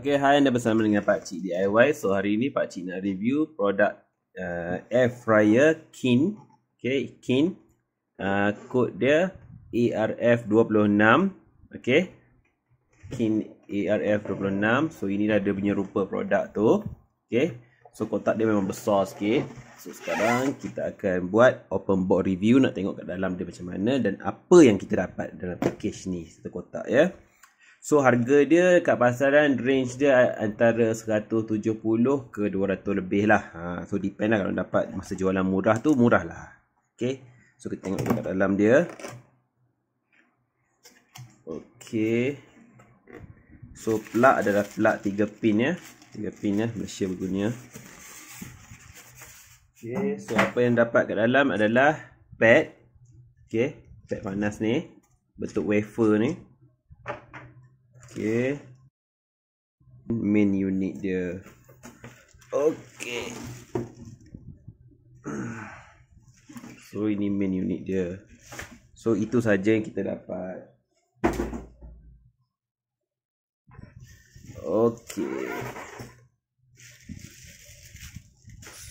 Okay, hai, anda bersama dengan Pakcik DIY. So hari ini Pakcik nak review produk air fryer Kin. Okay, Kin. Kod dia ARF26. Okay, Kin ARF26. So inilah dia punya rupa produk tu. Okay, so kotak dia memang besar sikit. So sekarang kita akan buat open box review, nak tengok kat dalam dia macam mana dan apa yang kita dapat dalam package ni, satu kotak ya. So harga dia kat pasaran range dia antara 170 ke 200 lebih lah. So depend lah, kalau dapat masa jualan murah tu murah lah. Okay, so kita tengok kat dalam dia. Okay, so plug adalah plug 3 pin ya. 3 pin ya, Malaysia berguna. Okay, so apa yang dapat kat dalam adalah pad. Okay, pad panas ni, bentuk wafer ni. Okay, main unit dia. Okay, so ini main unit dia. So itu saja yang kita dapat. Okay,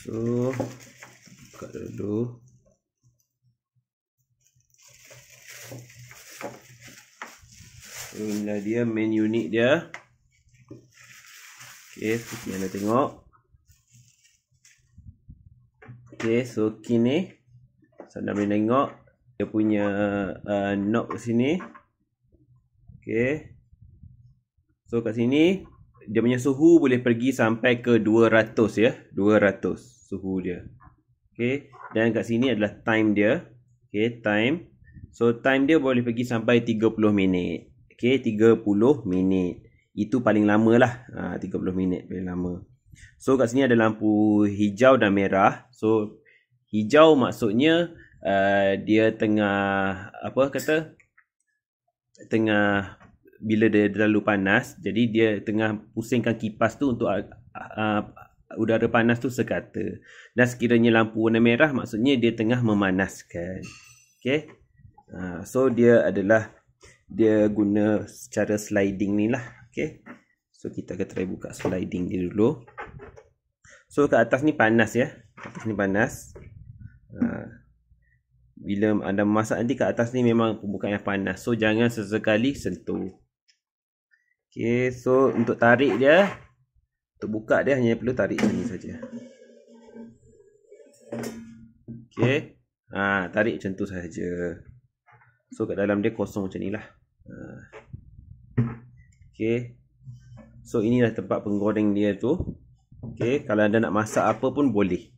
so buka dulu. Inilah dia main unit dia. Okay, seperti yang anda tengok. Okay, so Kin ni, so anda boleh tengok dia punya knob kat sini. Okay, so kat sini dia punya suhu boleh pergi sampai ke 200 ya, 200 suhu dia. Okay, dan kat sini adalah time dia. Okay, time. So time dia boleh pergi sampai 30 minit. Okay, 30 minit. Itu paling lama lah. 30 minit paling lama. So kat sini ada lampu hijau dan merah. So hijau maksudnya dia tengah, apa kata, tengah, bila dia terlalu panas, jadi dia tengah pusingkan kipas tu untuk udara panas tu sekata. Dan sekiranya lampu warna merah maksudnya dia tengah memanaskan. Okay, so dia adalah, dia guna secara sliding ni lah. Okay, so kita akan try buka sliding dia dulu. So kat atas ni panas ya, atas ni panas. Bila anda masak nanti kat atas ni memang pembukaan yang panas, so jangan sesekali sentuh. Okay, so untuk tarik dia, untuk buka dia hanya perlu tarik sini saja. Okay, tarik macam tu saja. So kat dalam dia kosong macam ni lah. Okay, so inilah tempat penggoreng dia tu. Okay, kalau anda nak masak apa pun boleh.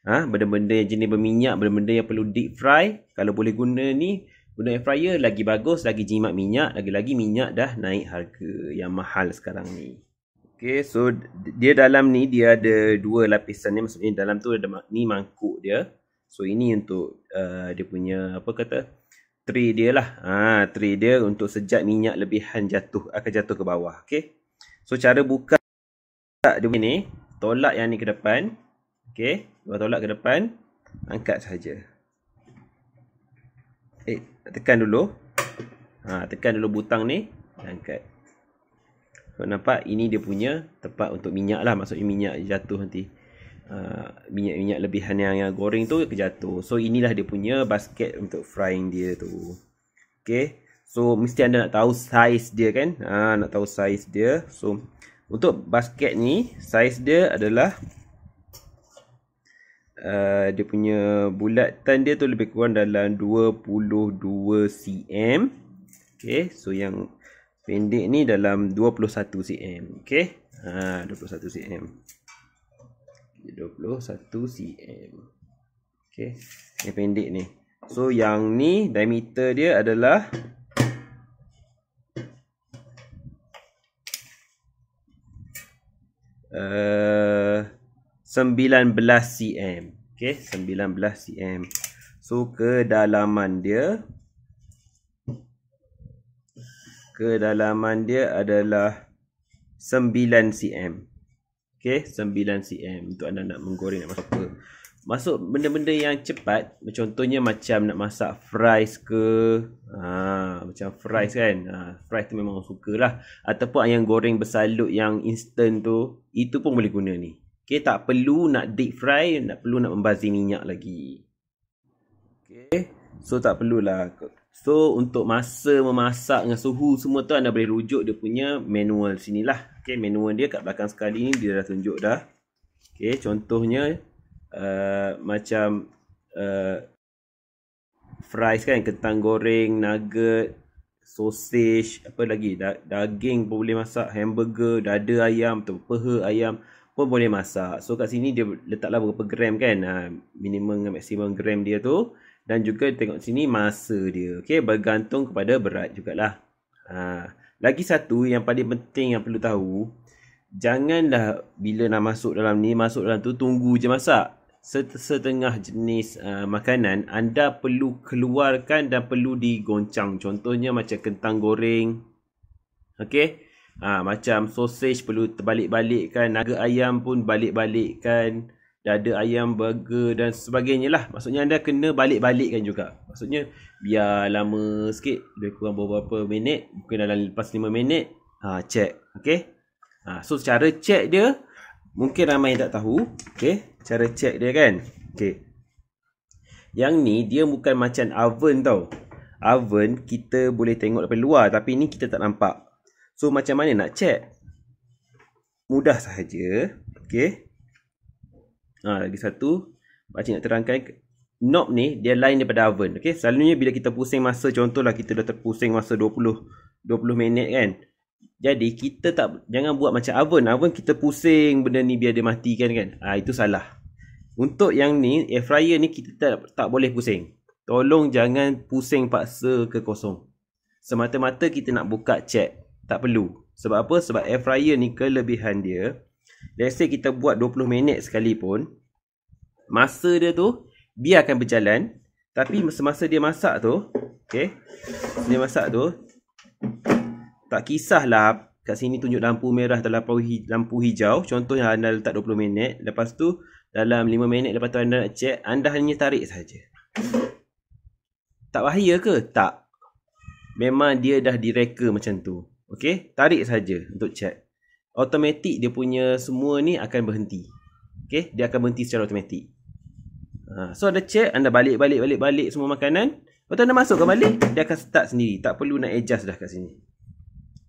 Benda-benda yang jenis berminyak, benda-benda yang perlu deep fry, kalau boleh guna ni, guna air fryer lagi bagus, lagi jimat minyak. Lagi-lagi minyak dah naik harga yang mahal sekarang ni. Okay, so dia dalam ni dia ada dua lapisan ni, maksudnya dalam tu ada ni mangkuk dia. So ini untuk dia punya, apa kata, tray dia lah. Tray dia untuk sejak minyak lebihan jatuh, akan jatuh ke bawah. Okay, so cara buka dia ni, tolak yang ni ke depan. Okay, tolak ke depan, angkat saja. Tekan dulu. Tekan dulu butang ni, angkat. So nampak, ini dia punya tempat untuk minyak lah, maksudnya minyak jatuh nanti. Minyak-minyak lebihan yang goreng tu jatuh. So inilah dia punya basket untuk frying dia tu. Okay, so mesti anda nak tahu saiz dia kan. Nak tahu saiz dia. So untuk basket ni, saiz dia adalah dia punya bulatan dia tu lebih kurang dalam 22 cm. Okay, so yang pendek ni dalam 21 cm. Okay, 21 cm. 21 cm. Okay, yang pendek ni. So yang ni diameter dia adalah 19 cm. Okay, 19 cm. So kedalaman dia adalah 9 cm. Okay, 9 cm untuk anda nak menggoreng, nak masak apa. masuk benda-benda yang cepat. Contohnya macam nak masak fries ke. Macam fries kan. Fries tu memang suka lah. Ataupun ayam goreng bersalut yang instant tu. Itu pun boleh guna ni. Okay, tak perlu nak deep fry. Tak perlu nak membazir minyak lagi. Okay. So tak perlulah. So untuk masa memasak dengan suhu semua tu anda boleh rujuk dia punya manual sini lah. Okay, manual dia kat belakang sekali ni dia dah tunjuk dah. Okay, contohnya macam fries kan, kentang goreng, nugget, sausage, apa lagi, daging pun boleh masak, hamburger, dada ayam atau peha ayam pun boleh masak. So kat sini dia letaklah berapa gram kan, minimum dan maksimum gram dia tu. Dan juga tengok sini masa dia. Okay, bergantung kepada berat jugalah. Lagi satu yang paling penting yang perlu tahu, janganlah bila nak masuk dalam ni, masuk dalam tu tunggu je masak. Setengah jenis makanan anda perlu keluarkan dan perlu digoncang. Contohnya macam kentang goreng. Okay, macam sausage perlu terbalik-balikkan, naga ayam pun balik-balikkan, dada ayam, burger dan sebagainya lah. Maksudnya anda kena balik-balikkan juga. Maksudnya biar lama sikit, lebih kurang beberapa minit, mungkin dalam lepas 5 minit, check. Okay, so cara check dia mungkin ramai yang tak tahu. Okay, cara check dia kan. Okay, yang ni dia bukan macam oven tau. Oven kita boleh tengok daripada luar, tapi ni kita tak nampak. So macam mana nak check? Mudah sahaja. Okay, lagi satu pakcik nak terangkan, knob ni dia lain daripada oven. Okay, selalunya bila kita pusing masa, contohlah kita dah terpusing masa 20 minit kan. Jadi kita jangan buat macam oven. Oven kita pusing benda ni biar dia matikan kan. Itu salah. Untuk yang ni, air fryer ni kita tak boleh pusing. Tolong jangan pusing paksa ke kosong. Semata-mata kita nak buka check. Tak perlu. Sebab apa? Sebab air fryer ni kelebihan dia, let's say kita buat 20 minit sekalipun, masa dia tu biarkan berjalan. Tapi semasa dia masak tu, okay, dia masak tu, tak kisahlah kat sini tunjuk lampu merah atau lampu hijau. Contohnya anda letak 20 minit. Lepas tu dalam 5 minit lepas tu anda nak check, anda hanya tarik saja. Tak bahaya ke? Tak. Memang dia dah direka macam tu. Okay, tarik saja untuk check. Automatik dia punya semua ni akan berhenti. Okay, dia akan berhenti secara automatik. So anda check, anda balik semua makanan. Lepas tu anda masukkan balik, dia akan start sendiri. Tak perlu nak adjust dah kat sini.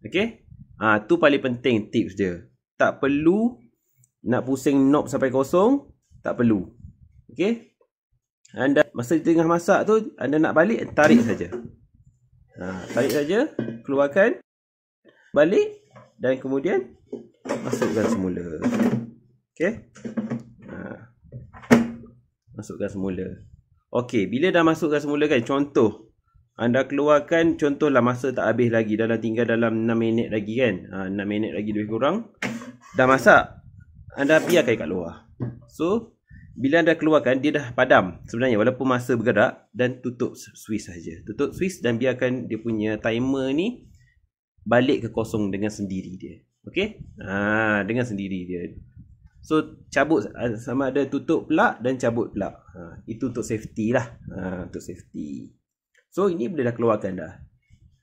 Okay, tu paling penting tips dia. Tak perlu nak pusing knob sampai kosong. Tak perlu. Okay, anda masa di tengah masak tu, anda nak balik, tarik saja. Tarik saja, keluarkan, balik dan kemudian masukkan semula. Okay, masukkan semula. Okay, bila dah masukkan semula kan, contoh anda keluarkan, contohlah masa tak habis lagi, tinggal dalam 6 minit lagi kan. 6 minit lagi lebih kurang dah masak, anda biarkan kat luar. So bila anda keluarkan, dia dah padam sebenarnya walaupun masa bergerak. Dan tutup switch saja. Tutup switch dan biarkan dia punya timer ni balik ke kosong dengan sendiri dia. Okay, dengan sendiri dia. So cabut, sama ada tutup plug dan cabut plug. Itu untuk safety lah. Untuk safety. So ini boleh dah keluarkan dah.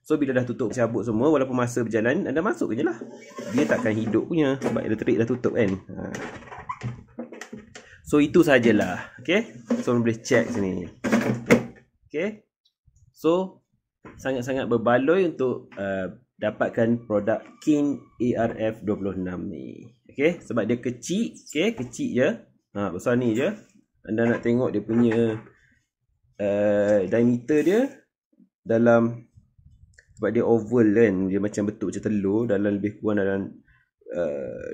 So bila dah tutup, cabut semua, walaupun masa berjalan, anda masuk je lah. Dia takkan hidup punya sebab elektrik dah tutup kan. So itu sajalah. Okay, so boleh check sini. Okay, so sangat-sangat berbaloi untuk dapatkan produk King ARF26 ni. Okay, sebab dia kecil. Okay, kecil je. Besar ni je. Anda nak tengok dia punya diameter dia dalam, sebab dia oval kan, dia macam bentuk macam telur, dalam lebih kurang dalam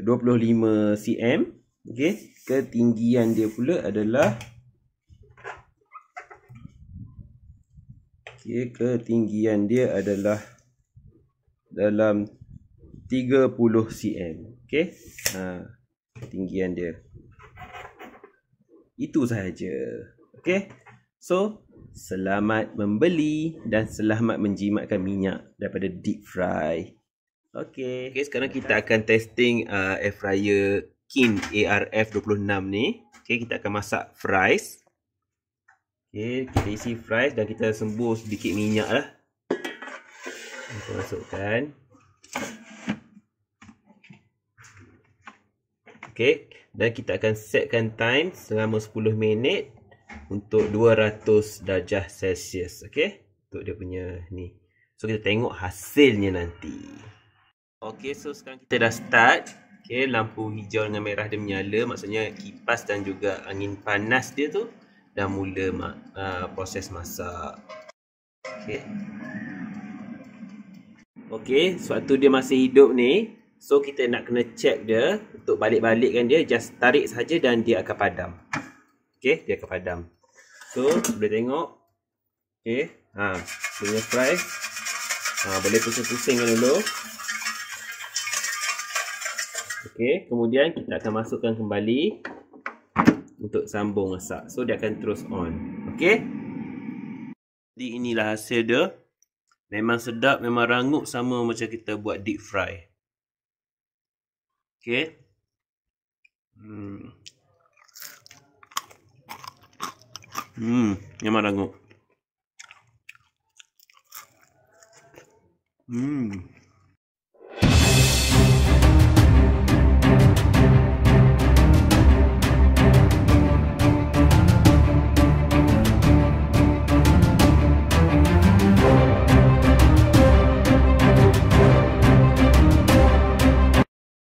25 cm. Okay, ketinggian dia pula adalah, okay, ketinggian dia adalah dalam 30 cm. Okay, ketinggian dia. Itu sahaja. Okay, so selamat membeli dan selamat menjimatkan minyak daripada deep fry. Okay, sekarang kita akan testing air fryer Kin ARF26 ni. Okay, kita akan masak fries. Okay, kita isi fries dan kita sembur sedikit minyak lah. Kita masukkan. Okay, dan kita akan setkan time selama 10 minit untuk 200 darjah Celsius. Okay, untuk dia punya ni. So, kita tengok hasilnya nanti. Okay, so sekarang kita dah start. Okay, lampu hijau dengan merah dia menyala. Maksudnya kipas dan juga angin panas dia tu dah mula proses masak. Okay. Okay, sewaktu dia masih hidup ni, so kita nak kena check dia. Untuk balik-balikkan dia, just tarik saja dan dia akan padam. Okay, dia akan padam. So, boleh tengok. Okay, punya fries. Boleh pusing-pusingkan dulu. Okay, kemudian kita akan masukkan kembali untuk sambung masak. So, dia akan terus on. Okay. Jadi, inilah hasil dia. Memang sedap, memang rangup sama macam kita buat deep fry. Okay. Memang rangup.